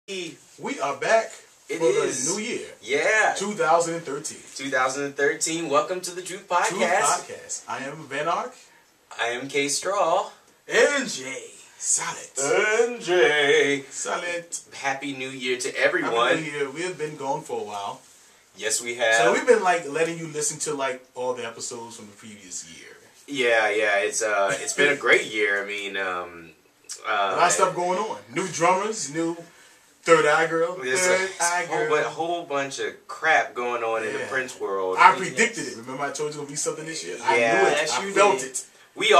We are back for the new year. Yeah. 2013. 2013. Welcome to the Truth Podcast. Truth Podcast. I am Van Ark. I am KSTRAW. And Jay. Solid. And Jay. Solid. Happy New Year to everyone. Happy New Year. We have been gone for a while. Yes, we have. So we've been letting you listen to all the episodes from the previous year. Yeah. It's been a great year. I mean, a lot of stuff going on. New drummers, new Third Eye Girl. There's a whole bunch of crap going on in the Prince world. I predicted it. Remember I told you it was going to be something this year? Yeah. I knew it. I felt it. We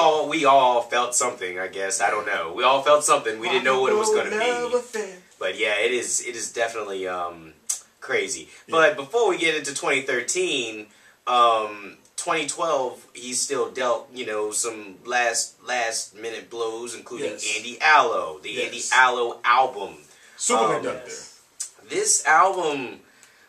all felt something, I guess. I don't know. We all felt something. We didn't know what it was going to be. But yeah, it is definitely crazy. But before we get into 2013, 2012, he still dealt, some last minute blows, including Andy Allo, the Andy Allo album. Superconductor. This album,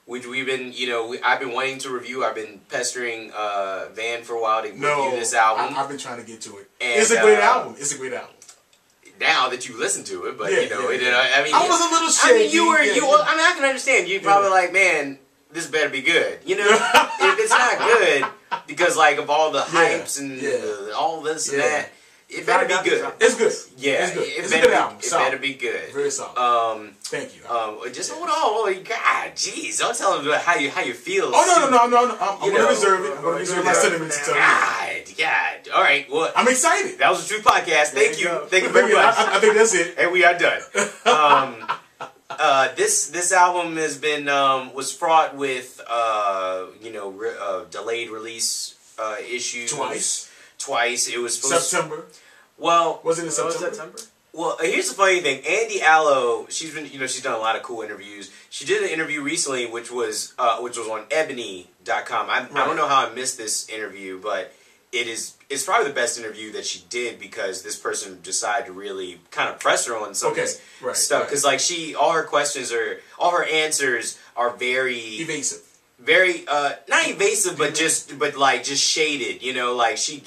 which we've been, I've been wanting to review. I've been pestering Van for a while to review this album. I've been trying to get to it. And, it's a great album. It's a great album. Now that you listen to it, but I mean, I was a little shaky. I mean, I can understand. You're probably like, man, this better be good. If it's not good, because of all the hypes and all this and that. It better be good. It's good. Yeah, it's good. It's a good album. It better be good. Very solid. Thank you. Just hold on. God, jeez, don't tell them how you feel. Oh no. I'm gonna reserve it. I'm gonna reserve my sentiments until God. All right. Well, I'm excited. That was the Truth Podcast. Thank you very much. I think that's it. And we are done. This album has been was fraught with delayed release issues twice. It was supposed September. Well, was it in September? Well, here's the funny thing. Andy Allo, she's done a lot of cool interviews. She did an interview recently, which was on ebony.com. I don't know how I missed this interview, but it's probably the best interview that she did because this person decided to really kind of press her on some of this stuff. Because all her answers are very evasive. Very not evasive, but just shaded. She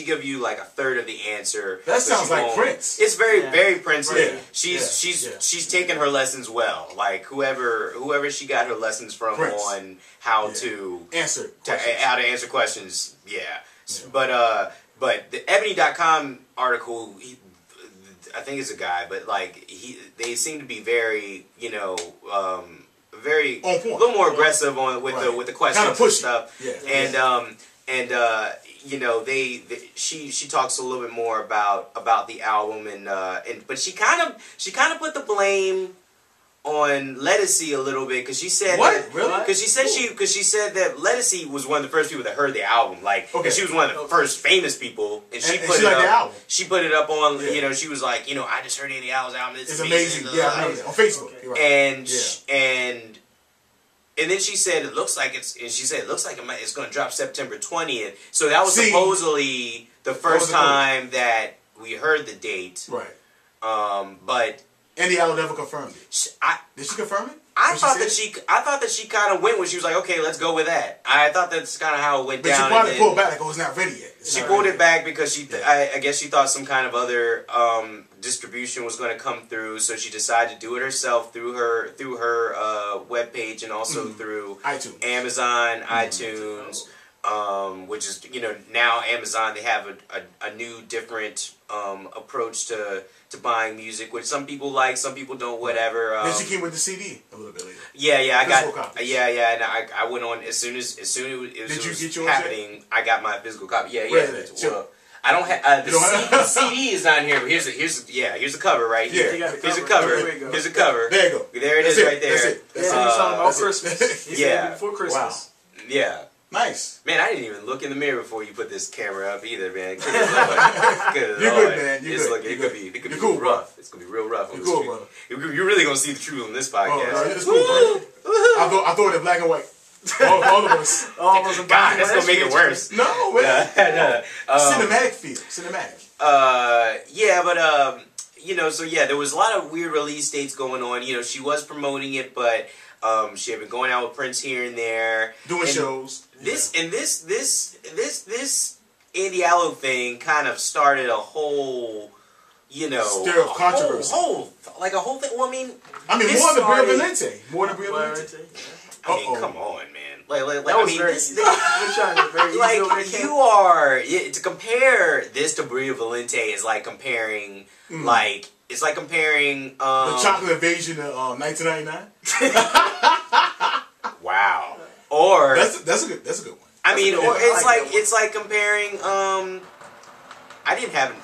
give you a third of the answer. That sounds like Prince. It's very Prince-y. She's taken her lessons well. Whoever she got her lessons from Prince. On how to answer questions. Yeah. But the ebony.com article, I think it's a guy, but they seem to be very very a little more aggressive with the questions and stuff. She talks a little bit more about the album but she kind of put the blame on Lettucey a little bit because she said because she said that Lettucey was one of the first people that heard the album she was one of the first famous people and she put it up on she was like I just heard Andy Allo's album, it's amazing. I know that. On Facebook and then she said it looks like it's going to drop September 20th, so that was supposedly the first time that we heard the date, but Andy Allo never confirmed it. Did she confirm it? I thought that she kind of went when she was like, okay, let's go with that. I thought that's kind of how it went down. But she probably pulled back it's not ready yet. She pulled it back because I guess she thought some kind of other distribution was going to come through, so she decided to do it herself through her webpage and also through iTunes. Amazon, iTunes. Which is now Amazon, they have a new different approach to buying music, which some people like, some people don't, whatever. Then she came with the CD a little bit later. And I went on as soon as it was happening. I got my physical copy. I don't have the CD is not in here. But here's the cover right here. Here's the cover. Here's the cover. There you go. There it is right there. That's it. That's talking about Christmas. Before Christmas. Wow. Yeah. Nice. Man, I didn't even look in the mirror before you put this camera up either, man. You're good, man. You're good. It could be cool, rough. It's gonna be real rough on the street. Brother. You're really gonna see the truth on this podcast. It's cool, bro. I thought it in black and white. All of us. God, that's gonna make it worse. No, man. Cinematic feel. Cinematic. There was a lot of weird release dates going on. She was promoting it, but she had been going out with Prince here and there, doing shows. This Andy Allo thing kind of started a whole you know, stir up controversy. Like a whole thing. Well, I mean, more than Bria Valente. More than Bria Valente. I mean, come on, man. Like that was very, like you are to compare this to Bria Valente is like comparing like it's like comparing the chocolate invasion of 1999. Wow. Or that's a good one. I mean, or it's like comparing I didn't have.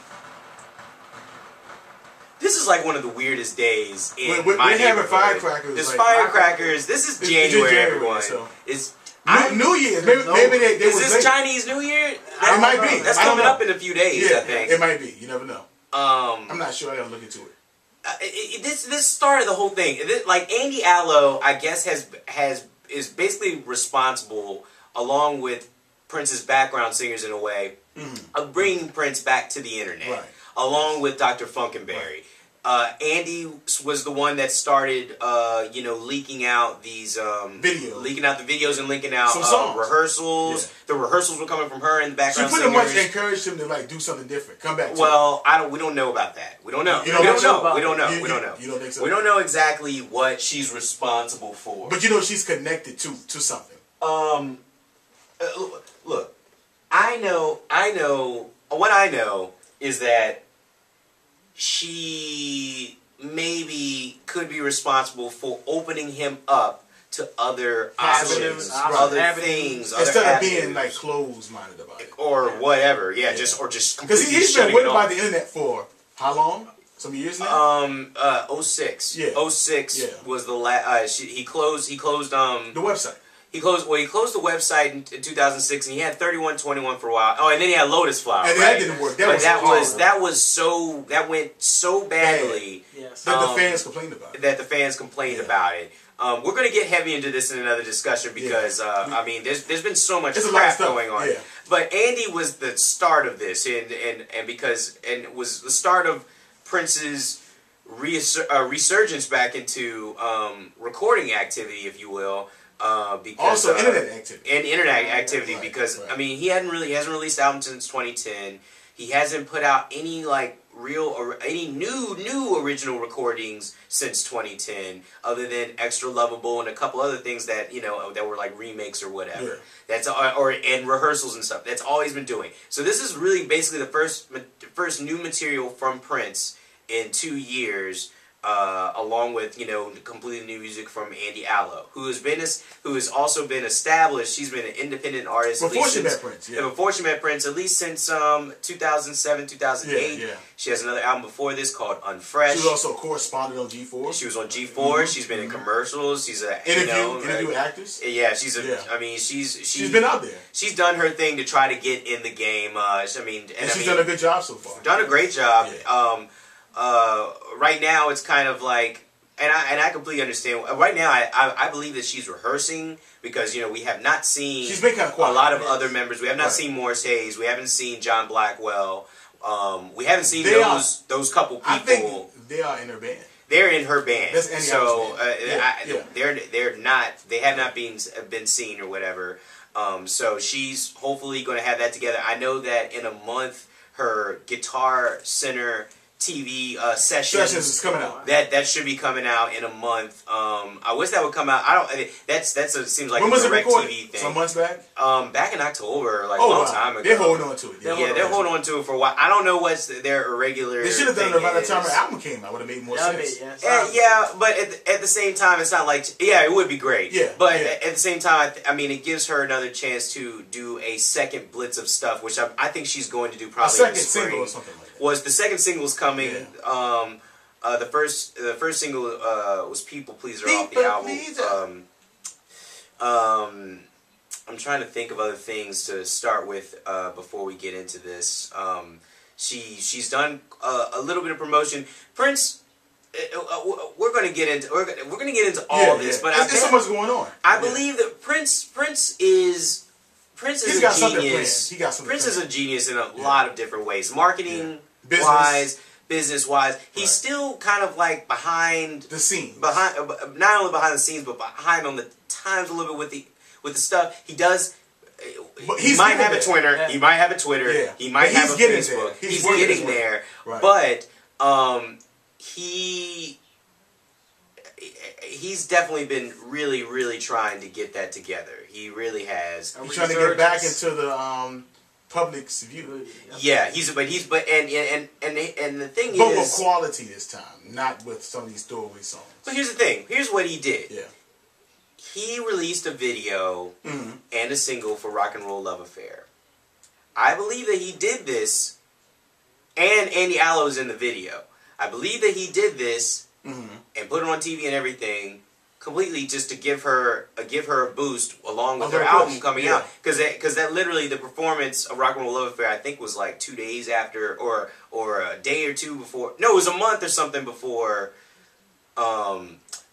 This is like one of the weirdest days in my neighborhood. We're having firecrackers. There's firecrackers. This is January, everyone. So. It's New Year's. Maybe they is this late. Chinese New Year? It might be. That's coming up in a few days. Yeah, I think it might be. You never know. I'm not sure. I gotta look into it. This started the whole thing. Like Andy Allo, I guess is basically responsible, along with Prince's background singers in a way, of bringing Prince back to the internet. Right. Along with Dr. Funkenberry. Andy was the one that started, you know, leaking out these videos. Leaking out the videos and leaking out rehearsals. Yeah. The rehearsals were coming from her in the background. She pretty much encouraged him to like do something different. Come back to it. We don't know about that. We don't know. We don't know. We don't know. You don't think so? We don't know exactly what she's responsible for. But you know she's connected to something. Look, I know what I know is that she maybe could be responsible for opening him up to other options, other things, instead of being like closed-minded about it, or whatever. Yeah, just because he's been waiting by the internet for how long? Some years now. 06. Yeah. 06 was the last. He closed. The website. He closed the website in 2006, and he had 3121 for a while. Oh, and then he had Lotus Flower. And that didn't work. That went so badly that the fans complained about it. We're going to get heavy into this in another discussion because I mean, there's been so much crap going on. Yeah. But Andy was the start of this, and was the start of Prince's resurgence back into recording activity, if you will. Because also internet activity and internet activity because I mean he hasn't released albums since 2010. He hasn't put out any like real or any new original recordings since 2010, other than Extra Lovable and a couple other things that that were like remakes or whatever. Yeah. That's and rehearsals and stuff. That's all he's been doing. So this is really basically the first new material from Prince in 2 years. Along with completely new music from Andy Allo, who has also been established. She's been an independent artist before she met Prince. Yeah. Before she met Prince, at least since 2007, 2008. Yeah. She has another album before this called Unfresh. She was also a correspondent on G4. She was on G4. She's been in commercials. She's an interview actors. Yeah, I mean, she's been out there. She's done her thing to try to get in the game. She's done a good job so far. Done a great job. Yeah. Right now it's kind of like, and I completely understand. Right now I believe that she's rehearsing because we have not seen she's been kind of quiet. A lot of other members. We have not seen Morris Hayes. We haven't seen John Blackwell. We haven't seen those couple people. I think they are in her band. They're in her band. That's Andy Allo's band. They're not. They have not been seen or whatever. So she's hopefully going to have that together. I know that in a month her Guitar Center TV sessions is coming out. That should be coming out in a month. I wish that would come out. That seems like when a was direct TV thing. Some months back. Back in October, like a long time ago. They're holding on to it. They're holding on to it for a while. I don't know what's their irregular. They should have done it by the time the album came out. Would have made more sense. But at the same time, it's not like it would be great. Yeah, but at the same time, I mean, it gives her another chance to do a second blitz of stuff, which I think she's going to do probably. A second single or something like that. Was the second single's coming? Yeah. The first single was "People Pleaser" off the album. I'm trying to think of other things to start with before we get into this. She's done a little bit of promotion. Prince. We're going to get into all this, but there's so much going on. I believe that Prince is a genius. Prince is a genius in a lot of different ways. Marketing wise, business wise, he's still kind of like behind the scenes. Not only behind the scenes, but behind on the times a little bit with the stuff he does. He might have a Twitter. Yeah. He might have a Twitter. Yeah. He might have a Facebook. He's getting there. Right. But He's definitely been really, really trying to get that together. He really has. He's trying to get back into the public's view. Yeah, and the thing but is, with quality this time, not with some of these throwaway songs. But here's the thing. Here's what he did. Yeah. He released a video and a single for Rock and Roll Love Affair. I believe that he did this, and Andy Allo's in the video. I believe that he did this and put it on TV and everything, completely just to give her a boost along with her album coming out. Because that literally, the performance of Rock and Roll Love Affair, I think, was like 2 days after, or a day or two before. No, it was a month or something before.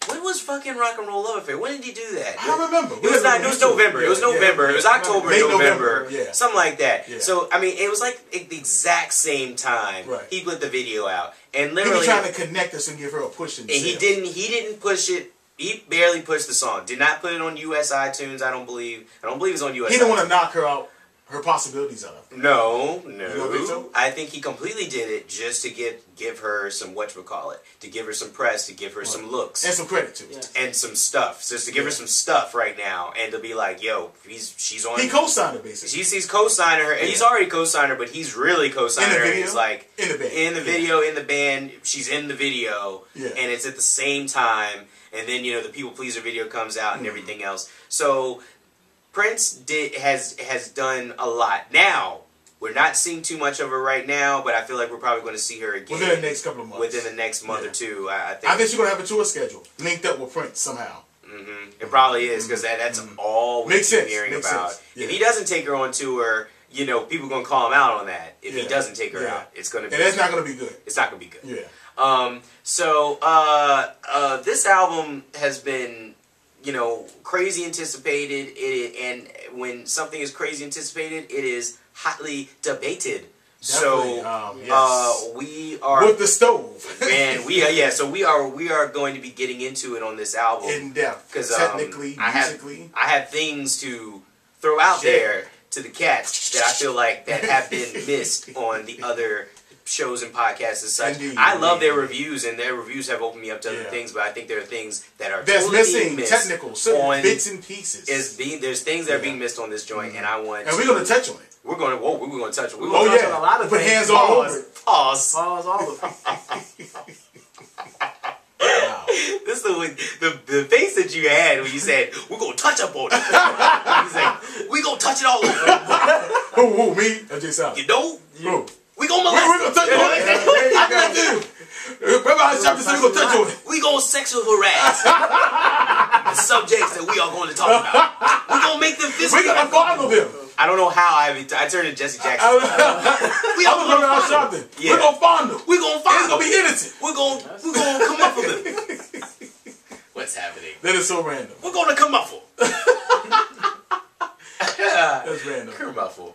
When was fucking Rock and Roll Love Affair? When did he do that? I don't remember. It was November. It was November. It was October, November. Yeah. Something like that. Yeah. So, I mean, it was like the exact same time he put the video out. And literally, he was trying to connect us and give her a push. And he didn't push it. He barely pushed the song. Did not put it on US iTunes, I don't believe. I don't believe it's on US iTunes. He didn't want to knock her out. Her possibilities out of it. No. You don't think so? I think he completely did it just to give her some whatchamacallit, to give her some press, to give her some looks. And some credit too. And some stuff. Just to give her some stuff right now and to be like, yo, she's on. He co-signed her basically. He's co-signed her. He's already co-signed her, but he's really co-signed her. He's like in the band. In the video, in the band, she's in the video. Yeah. And it's at the same time. And then, the People Pleaser video comes out and everything else. So Prince has done a lot. Now, we're not seeing too much of her right now, but I feel like we're probably going to see her again within the next couple of months. Within the next month or two, I think. I think she's going to have a tour schedule linked up with Prince somehow. It probably is, because that's all we've been hearing about. Yeah. If he doesn't take her on tour, people are going to call him out on that. If he doesn't take her out, it's going to be. And that's not going to be good. It's not going to be good. Yeah. So this album has been, crazy anticipated. And when something is crazy anticipated, it is hotly debated. Definitely, so we are with the stove, and so we are going to be getting into it on this album in depth, because technically, musically, I have things to throw out there to the cats that I feel like that have been missed on the other shows and podcasts and such. I love their reviews, and their reviews have opened me up to other things, but I think there are things that are totally missing, missed technical, bits and pieces. There's things that are being missed on this joint, and I want. And we're going to touch on it. We're going to touch it. We're going to touch on a lot of things. Put hands all over it. Pause all of it. Wow. This is the face that you had when you said, we're going to touch up on it. He's like, we're going to touch it all over. Who, me? Or just out? You know? Who? We gonna molest We're gonna touch on it. I got you. Remember I chapter 6, we're gonna touch on it. We gonna sexual harass the subjects that we are going to talk about. We gonna make them physically. We're gonna follow them. I don't know how I turned to Jesse Jackson. We all gonna go out shopping. Yeah. We're gonna find them. We're gonna find them. It's gonna be innocent. We're gonna come up with them. What's happening? That is so random. We're gonna come up with. That's random. Come up with.